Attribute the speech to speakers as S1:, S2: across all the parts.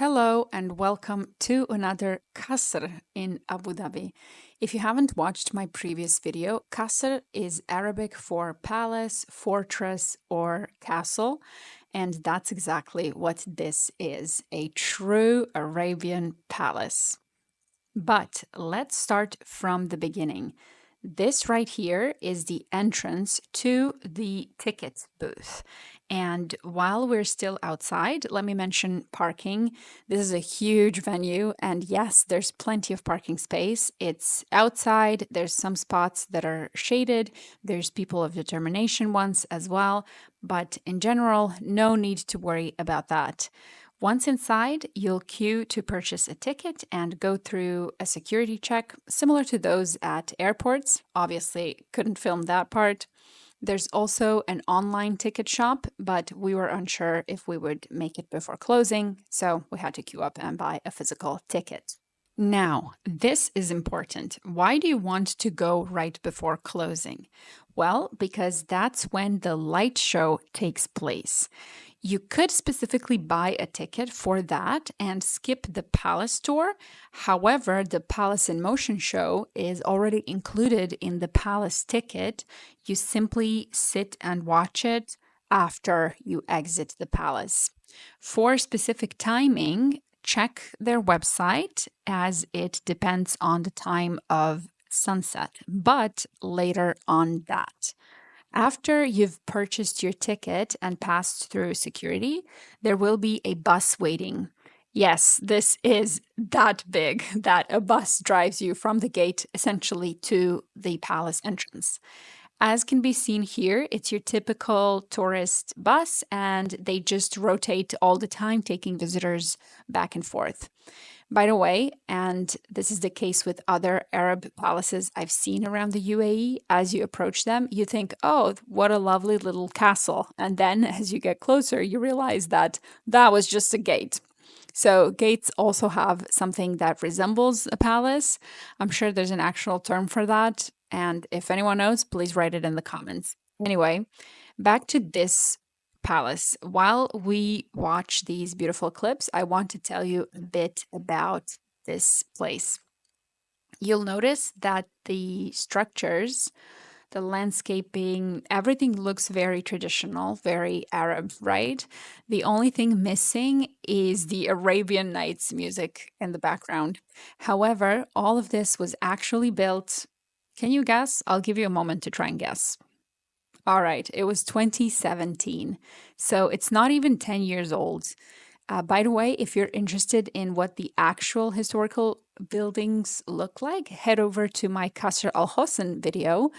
S1: Hello and welcome to another QASR in Abu Dhabi. If you haven't watched my previous video, QASR is Arabic for palace, fortress, or castle, and that's exactly what this is, a true Arabian palace. But let's start from the beginning. This right here is the entrance to the ticket booth. And while we're still outside, let me mention parking. This is a huge venue, and yes, there's plenty of parking space. It's outside, there's some spots that are shaded, there's people of determination ones as well, but in general, no need to worry about that. Once inside, you'll queue to purchase a ticket and go through a security check, similar to those at airports. Obviously, couldn't film that part. There's also an online ticket shop, but we were unsure if we would make it before closing, so we had to queue up and buy a physical ticket. Now, this is important. Why do you want to go right before closing? Well, because that's when the light show takes place. You could specifically buy a ticket for that and skip the palace tour. However, the Palace in Motion show is already included in the palace ticket. You simply sit and watch it after you exit the palace. For specific timing, check their website as it depends on the time of sunset, but later on that. After you've purchased your ticket and passed through security, there will be a bus waiting. Yes, this is that big that a bus drives you from the gate essentially to the palace entrance. As can be seen here, it's your typical tourist bus, and they just rotate all the time, taking visitors back and forth. By the way, and this is the case with other Arab palaces I've seen around the UAE, as you approach them, you think, oh, what a lovely little castle. And then as you get closer, you realize that that was just a gate. So gates also have something that resembles a palace. I'm sure there's an actual term for that. And if anyone knows, please write it in the comments. Anyway, back to this palace. While we watch these beautiful clips, I want to tell you a bit about this place. You'll notice that the structures, the landscaping, everything looks very traditional, very Arab, right? The only thing missing is the Arabian Nights music in the background. However, all of this was actually built. Can you guess? I'll give you a moment to try and guess. All right, it was 2017. So it's not even 10 years old. By the way, if you're interested in what the actual historical buildings look like, head over to my Qasr Al Hosn video,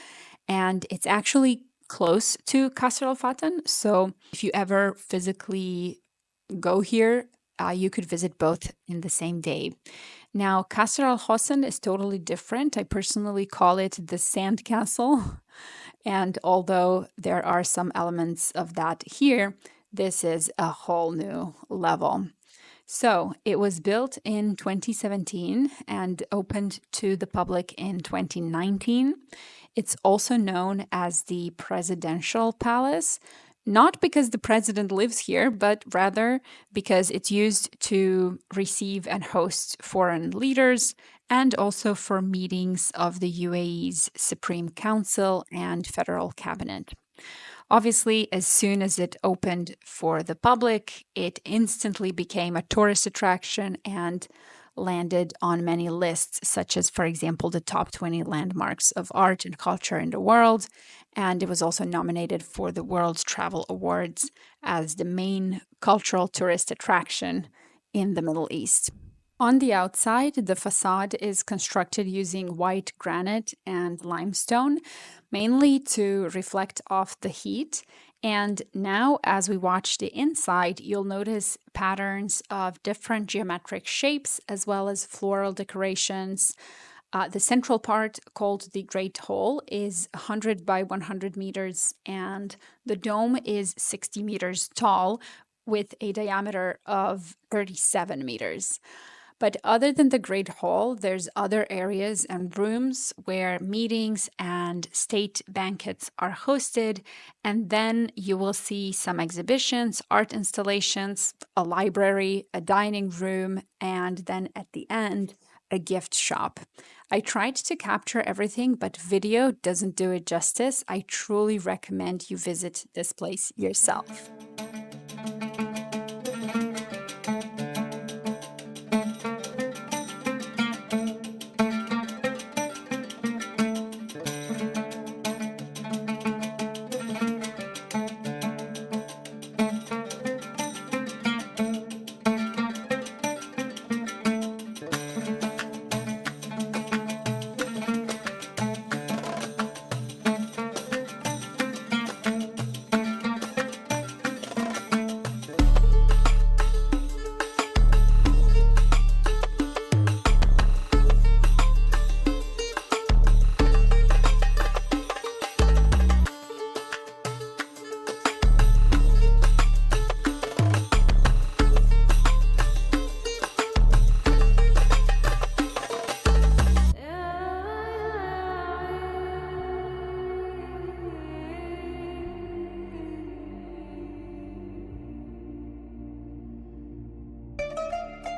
S1: and it's actually close to Qasr Al Fatan. So if you ever physically go here, you could visit both in the same day. Now, Qasr Al Hosn is totally different. I personally call it the sand castle. And although there are some elements of that here, this is a whole new level. So it was built in 2017 and opened to the public in 2019. It's also known as the Presidential Palace, not because the president lives here, but rather because it's used to receive and host foreign leaders and also for meetings of the UAE's Supreme Council and federal cabinet. Obviously, as soon as it opened for the public, it instantly became a tourist attraction and landed on many lists, such as, for example, the top 20 landmarks of art and culture in the world. And it was also nominated for the World Travel Awards as the main cultural tourist attraction in the Middle East. On the outside, the facade is constructed using white granite and limestone, mainly to reflect off the heat. And now, as we watch the inside, you'll notice patterns of different geometric shapes as well as floral decorations. The central part, called the Great Hall, is 100 by 100 meters, and the dome is 60 meters tall with a diameter of 37 meters. But other than the Great Hall, there's other areas and rooms where meetings and state banquets are hosted. And then you will see some exhibitions, art installations, a library, a dining room, and then at the end, a gift shop. I tried to capture everything, but video doesn't do it justice. I truly recommend you visit this place yourself.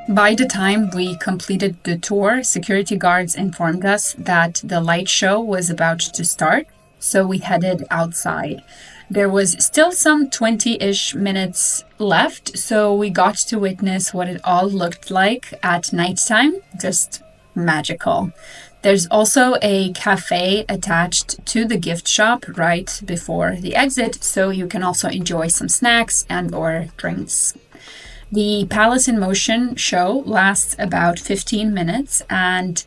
S1: By the time we completed the tour, security guards informed us that the light show was about to start, so we headed outside. There was still some 20-ish minutes left, so we got to witness what it all looked like at nighttime. Just magical. There's also a cafe attached to the gift shop right before the exit, so you can also enjoy some snacks and or drinks. The Palace in Motion show lasts about 15 minutes and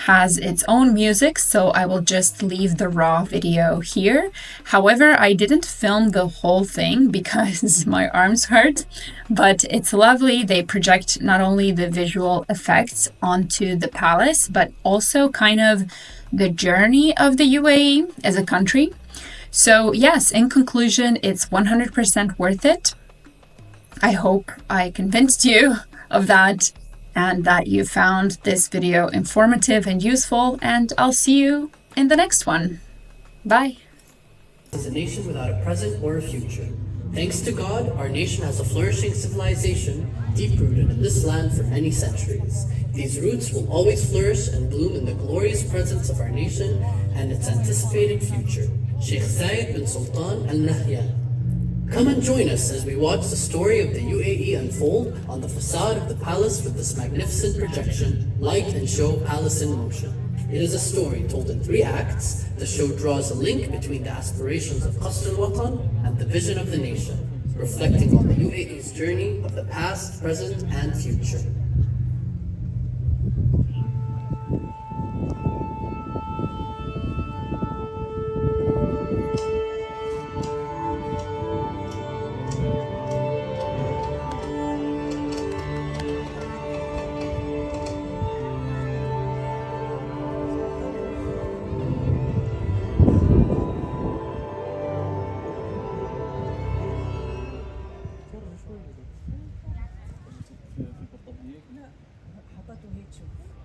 S1: has its own music, so I will just leave the raw video here. However, I didn't film the whole thing because my arms hurt, but it's lovely. They project not only the visual effects onto the palace, but also kind of the journey of the UAE as a country. So yes, in conclusion, it's 100% worth it. I hope I convinced you of that and that you found this video informative and useful, and I'll see you in the next one. Bye.
S2: Is a nation without a present or a future. Thanks to God, our nation has a flourishing civilization deep-rooted in this land for many centuries. These roots will always flourish and bloom in the glorious presence of our nation and its anticipated future. Sheikh Zayed bin Sultan Al Nahyan. Come and join us as we watch the story of the UAE unfold on the facade of the palace with this magnificent projection, light and show Palace in Motion. It is a story told in 3 acts. The show draws a link between the aspirations of Qasr al-Watan and the vision of the nation, reflecting on the UAE's journey of the past, present, and future.
S3: حطيته هيك شوف